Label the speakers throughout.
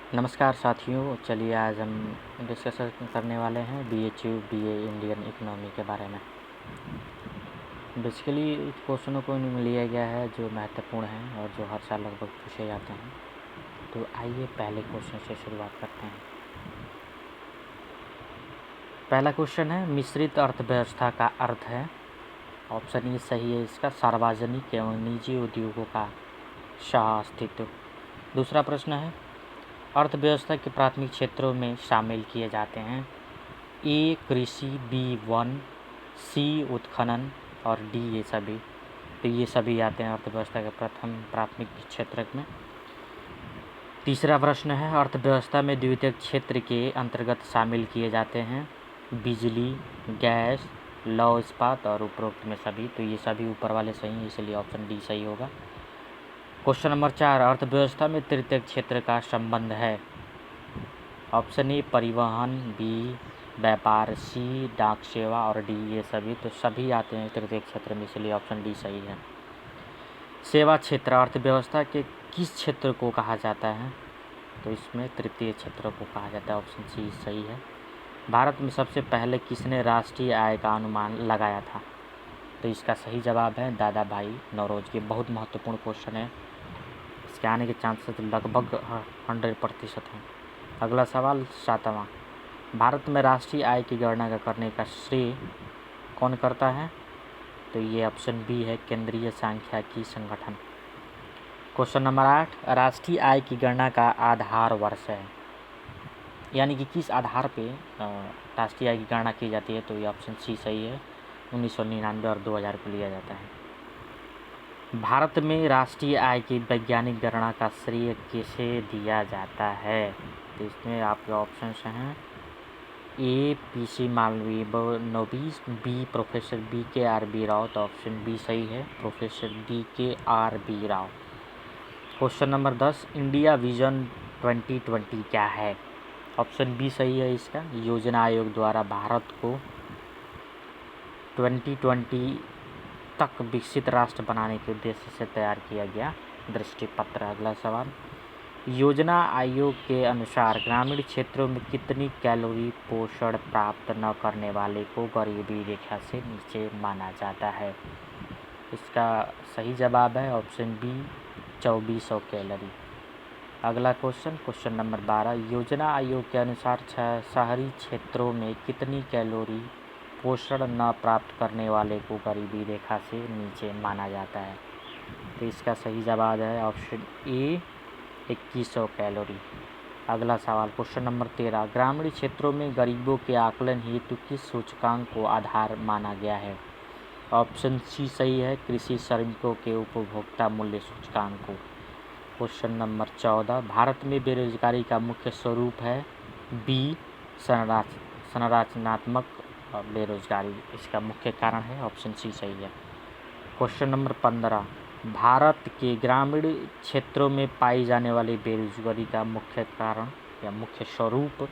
Speaker 1: नमस्कार साथियों, चलिए आज हम डिस्कस करने वाले हैं BHU BA इंडियन इकोनॉमी के बारे में। बेसिकली क्वेश्चनों को लिया गया है जो महत्वपूर्ण हैं और जो हर साल लगभग पूछे जाते हैं। तो आइए पहले क्वेश्चन से शुरुआत करते हैं। पहला क्वेश्चन है, मिश्रित अर्थव्यवस्था का अर्थ है। ऑप्शन ए सही है इसका, सार्वजनिक एवं निजी उद्योगों का सह अस्तित्व। दूसरा प्रश्न है, अर्थव्यवस्था के प्राथमिक क्षेत्रों में शामिल किए जाते हैं। ए कृषि, बी वन, सी उत्खनन और डी ये सभी। तो ये सभी आते हैं अर्थव्यवस्था के प्राथमिक क्षेत्र में। तीसरा प्रश्न है, अर्थव्यवस्था में द्वितीयक क्षेत्र के अंतर्गत शामिल किए जाते हैं बिजली, गैस, लौह इस्पात और उपरोक्त में सभी। तो ये सभी ऊपर वाले सही हैं, इसलिए ऑप्शन डी सही होगा। क्वेश्चन नंबर 4, अर्थव्यवस्था में तृतीयक क्षेत्र का संबंध है। ऑप्शन ए परिवहन, बी व्यापार, सी डाक सेवा और डी ये सभी। तो सभी आते हैं तृतीय क्षेत्र में, इसलिए ऑप्शन डी सही है। सेवा क्षेत्र अर्थव्यवस्था के किस क्षेत्र को कहा जाता है? तो इसमें तृतीय क्षेत्र को कहा जाता है, ऑप्शन सी सही है। भारत में सबसे पहले किसने राष्ट्रीय आय का अनुमान लगाया था? तो इसका सही जवाब है दादा भाई नौरोजी। के बहुत महत्वपूर्ण क्वेश्चन है, इसके आने के चांसेस लगभग 100% हैं। अगला सवाल 7वां, भारत में राष्ट्रीय आय की गणना करने का श्रेय कौन करता है? तो ये ऑप्शन बी है, केंद्रीय सांख्यिकी संगठन। क्वेश्चन नंबर 8, राष्ट्रीय आय की गणना का आधार वर्ष है, यानी कि किस आधार पे राष्ट्रीय आय की गणना की जाती है? तो ये ऑप्शन सी सही है, 1999 और 2000 को लिया जाता है। भारत में राष्ट्रीय आय की वैज्ञानिक गणना का श्रेय किसे दिया जाता है? तो इसमें आपके ऑप्शंस हैं, A PC Mahalanobis, B professor BKRB Rao. तो ऑप्शन बी सही है, professor BKRB Rao. Question number 10, India vision 2020 क्या है? ऑप्शन बी सही है इसका, योजना आयोग द्वारा भारत को 2020 तक विकसित राष्ट्र बनाने के उद्देश्य से तैयार किया गया दृष्टिपत्र। अगला सवाल, योजना आयोग के अनुसार ग्रामीण क्षेत्रों में कितनी कैलोरी पोषण प्राप्त न करने वाले को गरीबी रेखा से नीचे माना जाता है? इसका सही जवाब है ऑप्शन बी, 2400 कैलोरी। अगला क्वेश्चन नंबर 12, योजना आयोग के अनुसार शहरी क्षेत्रों में कितनी कैलोरी पोषण न प्राप्त करने वाले को गरीबी रेखा से नीचे माना जाता है? तो इसका सही जवाब है ऑप्शन ए, 2100 कैलोरी। अगला सवाल क्वेश्चन नंबर 13, ग्रामीण क्षेत्रों में गरीबों के आकलन हेतु किस सूचकांक को आधार माना गया है? ऑप्शन सी सही है, कृषि श्रमिकों के उपभोक्ता मूल्य सूचकांक को। क्वेश्चन नंबर 14, भारत में बेरोजगारी का मुख्य स्वरूप है बी संरचनात्मक बेरोजगारी, इसका मुख्य कारण है, ऑप्शन सी सही है। क्वेश्चन नंबर 15, भारत के ग्रामीण क्षेत्रों में पाई जाने वाली बेरोजगारी का मुख्य कारण या मुख्य स्वरूप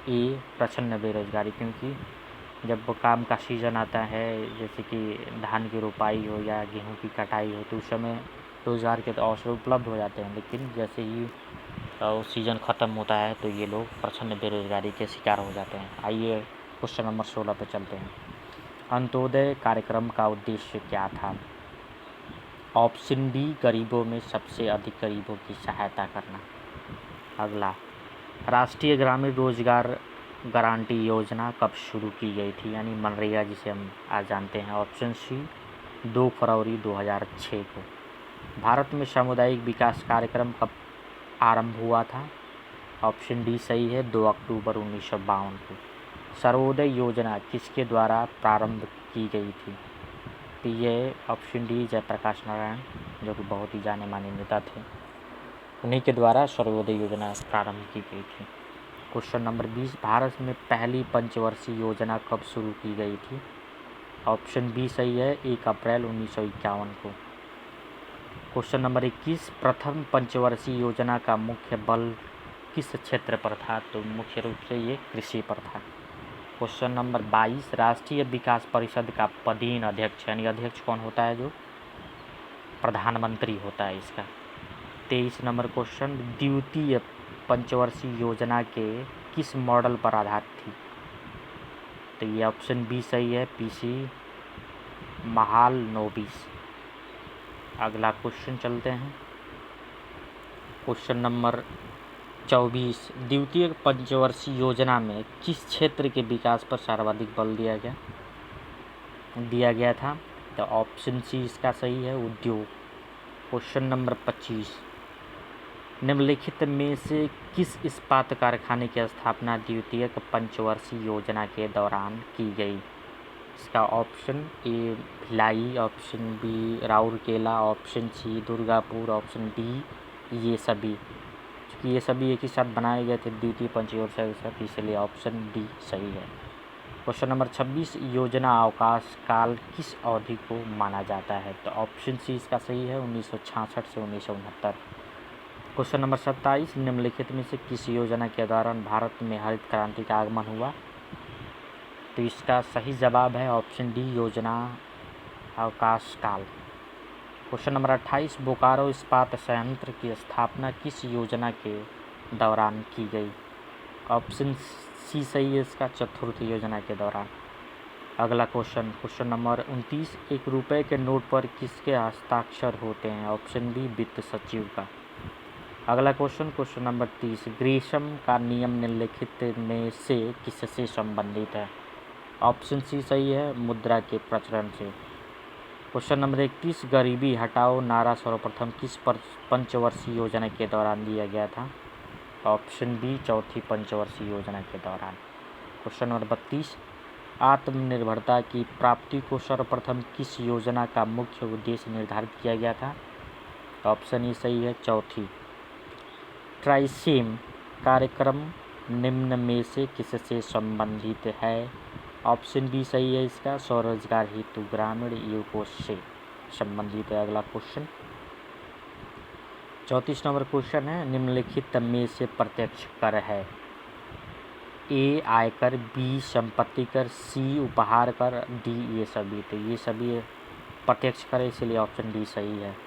Speaker 1: ए प्रच्छन्न बेरोजगारी, क्योंकि जब काम का सीज़न आता है, जैसे कि धान की रोपाई हो या गेहूं की कटाई हो, तो उस समय रोज़गार के तो अवसर उपलब्ध हो जाते हैं, लेकिन जैसे ही सीज़न ख़त्म होता है तो ये लोग प्रच्छन्न बेरोजगारी के शिकार हो जाते हैं। आइए क्वेश्चन नंबर 16 पे चलते हैं। अंत्योदय कार्यक्रम का उद्देश्य क्या था? ऑप्शन डी, गरीबों में सबसे अधिक गरीबों की सहायता करना। अगला, राष्ट्रीय ग्रामीण रोजगार गारंटी योजना कब शुरू की गई थी, यानी मनरेगा जिसे हम आज जानते हैं? ऑप्शन सी, 2 फरवरी 2006 को। भारत में सामुदायिक विकास कार्यक्रम कब आरंभ हुआ था? ऑप्शन डी सही है, 2 अक्टूबर 1952 को। सर्वोदय योजना किसके द्वारा प्रारंभ की गई थी? तो ये ऑप्शन डी, जयप्रकाश नारायण, जो कि बहुत ही जाने माने नेता थे, उन्हीं के द्वारा सर्वोदय योजना प्रारंभ की गई थी। क्वेश्चन नंबर 20, भारत में पहली पंचवर्षीय योजना कब शुरू की गई थी? ऑप्शन बी सही है, 1 अप्रैल 1951 को। क्वेश्चन नंबर 21, प्रथम पंचवर्षीय योजना का मुख्य बल किस क्षेत्र पर था? तो मुख्य रूप से ये कृषि पर था। क्वेश्चन नंबर 22, राष्ट्रीय विकास परिषद का पदेन अध्यक्ष, यानी अध्यक्ष कौन होता है? जो प्रधानमंत्री होता है इसका। 23 नंबर क्वेश्चन, द्वितीय पंचवर्षीय योजना के किस मॉडल पर आधारित थी? तो ये ऑप्शन बी सही है, पीसी महालनोबिस। अगला क्वेश्चन चलते हैं। क्वेश्चन नंबर 24, द्वितीय पंचवर्षीय योजना में किस क्षेत्र के विकास पर सर्वाधिक बल दिया गया था? तो ऑप्शन सी इसका सही है, उद्योग। क्वेश्चन नंबर 25, निम्नलिखित में से किस इस्पात कारखाने की स्थापना द्वितीय पंचवर्षीय योजना के दौरान की गई? इसका option A Bhilai, option B Rourkela, option C Durgapur, option D ये सभी। क्योंकि ये सभी एक ही साथ बनाए गए थे द्वितीय पंचवर्षीय के साथ, इसलिए ऑप्शन डी सही है। क्वेश्चन नंबर 26, योजना अवकाश काल किस अवधि को माना जाता है? तो ऑप्शन सी इसका सही है, 1966 से 1969। क्वेश्चन नंबर 27, निम्नलिखित में से किस योजना के दौरान भारत में हरित क्रांति का आगमन हुआ? तो इसका सही जवाब है ऑप्शन डी, योजना अवकाश काल। क्वेश्चन नंबर 28, बोकारो इस्पात संयंत्र की स्थापना किस योजना के दौरान की गई? ऑप्शन सी सही है इसका, चतुर्थ योजना के दौरान। अगला क्वेश्चन नंबर 29, 1 रुपये के नोट पर किसके हस्ताक्षर होते हैं? ऑप्शन बी वित्त सचिव का। अगला क्वेश्चन नंबर 30, ग्रेशम का नियम निम्नलिखित में से किससे संबंधित है? ऑप्शन सी सही है, मुद्रा के प्रचलन से। क्वेश्चन नंबर 31, गरीबी हटाओ नारा सर्वप्रथम किस पंचवर्षीय योजना के दौरान दिया गया था? ऑप्शन बी चौथी पंचवर्षीय योजना के दौरान। क्वेश्चन नंबर 32, आत्मनिर्भरता की प्राप्ति को सर्वप्रथम किस योजना का मुख्य उद्देश्य निर्धारित किया गया था? ऑप्शन ई सही है, चौथी। ट्राइसेम कार्यक्रम निम्न में से किससे संबंधित है? ऑप्शन बी सही है इसका, स्वरोजगार हेतु ग्रामीण युवकों से संबंधित है। अगला क्वेश्चन 34 नंबर क्वेश्चन है, निम्नलिखित में से प्रत्यक्ष कर है? ए आयकर, बी संपत्ति कर, सी उपहार कर, डी ये सभी। तो ये सभी प्रत्यक्ष कर, इसलिए ऑप्शन डी सही है।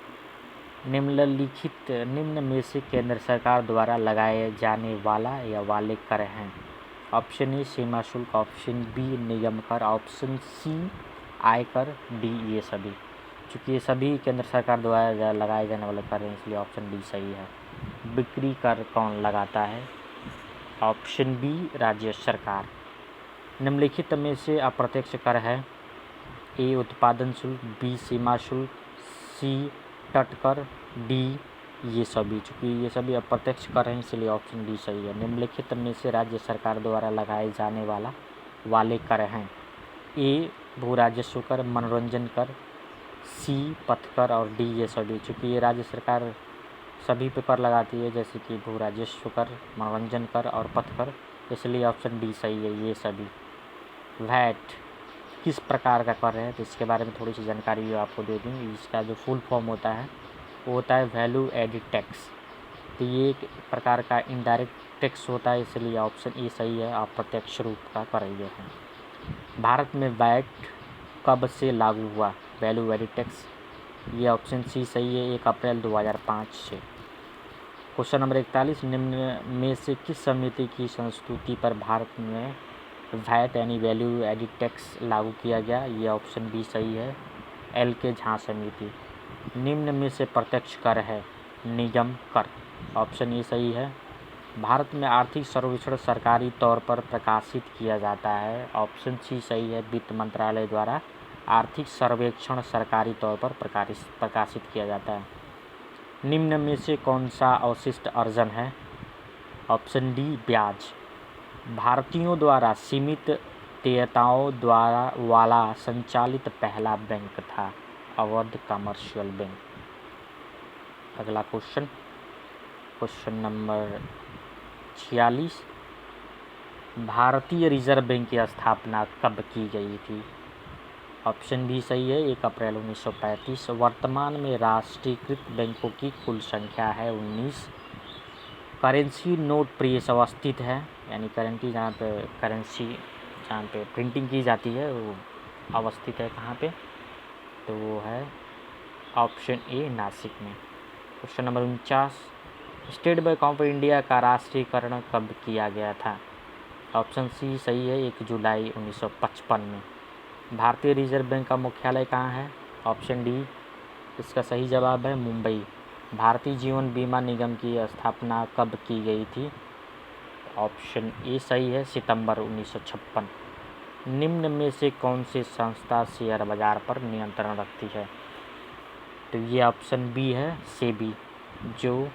Speaker 1: निम्न में से केंद्र सरकार द्वारा लगाए जाने वाला या वाले कर हैं? ऑप्शन ए सीमा शुल्क, ऑप्शन बी निगम कर, ऑप्शन सी आयकर, डी ये सभी। चूँकि ये सभी केंद्र सरकार द्वारा लगाए जाने वाले कर हैं, इसलिए ऑप्शन डी सही है। बिक्री कर कौन लगाता है? ऑप्शन बी राज्य सरकार। निम्नलिखित में से अप्रत्यक्ष कर है? ए उत्पादन शुल्क, बी सीमा शुल्क, सी तट कर, डी ये सभी। चूँकि ये सभी अप्रत्यक्ष कर हैं, इसलिए ऑप्शन डी सही है। निम्नलिखित में से राज्य सरकार द्वारा लगाए जाने वाले कर हैं? ए भू राजस्व कर, मनोरंजन कर, सी पथ कर और डी ये सभी। चूँकि ये राज्य सरकार सभी पे कर लगाती है, जैसे कि भू राजस्व कर, मनोरंजन कर और पथ कर, इसलिए ऑप्शन डी सही है, ये सभी। वैट किस प्रकार का कर है? तो इसके बारे में थोड़ी सी जानकारी आपको दे दूँ। इसका जो फुल फॉर्म होता है वो होता है वैल्यू एडिड टैक्स। तो ये एक प्रकार का इनडायरेक्ट टैक्स होता है, इसलिए ऑप्शन ए सही है, अप्रत्यक्ष रूप का कर ये है। भारत में वैट कब से लागू हुआ? वैल्यू एडिड टैक्स, ये ऑप्शन सी सही है, 1 अप्रैल 2005 से। क्वेश्चन नंबर 41, निम्न में से किस समिति की संस्तुति पर भारत में वैट यानी वैल्यू एडिड टैक्स लागू किया गया? ये ऑप्शन बी सही है, एल के झा समिति। निम्न में से प्रत्यक्ष कर है? निगम कर, ऑप्शन ए सही है। भारत में आर्थिक सर्वेक्षण सरकारी तौर पर प्रकाशित किया जाता है? ऑप्शन सी सही है, वित्त मंत्रालय द्वारा आर्थिक सर्वेक्षण सरकारी तौर पर प्रकाशित किया जाता है। निम्न में से कौन सा अवशिष्ट अर्जन है? ऑप्शन डी ब्याज। भारतीयों द्वारा सीमित देयताओं द्वारा वाला संचालित पहला बैंक था? Awadh commercial bank. अगला क्वेश्चन नंबर 46, भारतीय रिजर्व बैंक की स्थापना कब की गई थी? ऑप्शन बी सही है, 1 अप्रैल 1935। वर्तमान में राष्ट्रीयकृत बैंकों की कुल संख्या है 19। करेंसी नोट प्रेस अवस्थित है, यानी करेंसी जहाँ पे प्रिंटिंग की जाती है वो अवस्थित है कहाँ पे? तो वो है ऑप्शन ए नासिक में। Question number 49, state bank of India का राष्ट्रीयकरण कब किया गया था? ऑप्शन सी सही है, 1 जुलाई 1955 में। भारतीय रिजर्व बैंक का मुख्यालय कहाँ है? ऑप्शन डी इसका सही जवाब है, मुंबई। भारतीय जीवन बीमा निगम की स्थापना कब की गई थी? ऑप्शन ए सही है, सितंबर 1956। निम्न में से कौन सी संस्था शेयर बाजार पर नियंत्रण रखती है? तो ये ऑप्शन बी है, सेबी, जो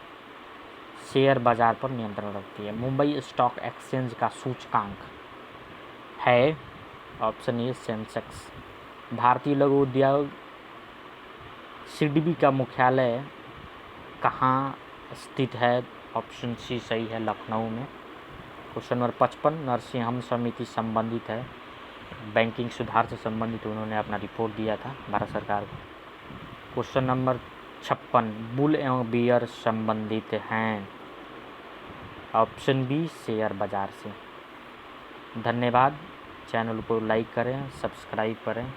Speaker 1: शेयर बाजार पर नियंत्रण रखती है। मुंबई स्टॉक एक्सचेंज का सूचकांक है, ऑप्शन ए सेंसेक्स। भारतीय लघु उद्योग सिडबी का मुख्यालय कहाँ स्थित है? ऑप्शन सी सही है, लखनऊ में। क्वेश्चन नंबर 55, नरसिंहम समिति संबंधित है, बैंकिंग सुधार से संबंधित उन्होंने अपना रिपोर्ट दिया था भारत सरकार को। क्वेश्चन नंबर 56, बुल एवं बियर संबंधित हैं? ऑप्शन बी शेयर बाजार से। धन्यवाद। चैनल को लाइक करें, सब्सक्राइब करें।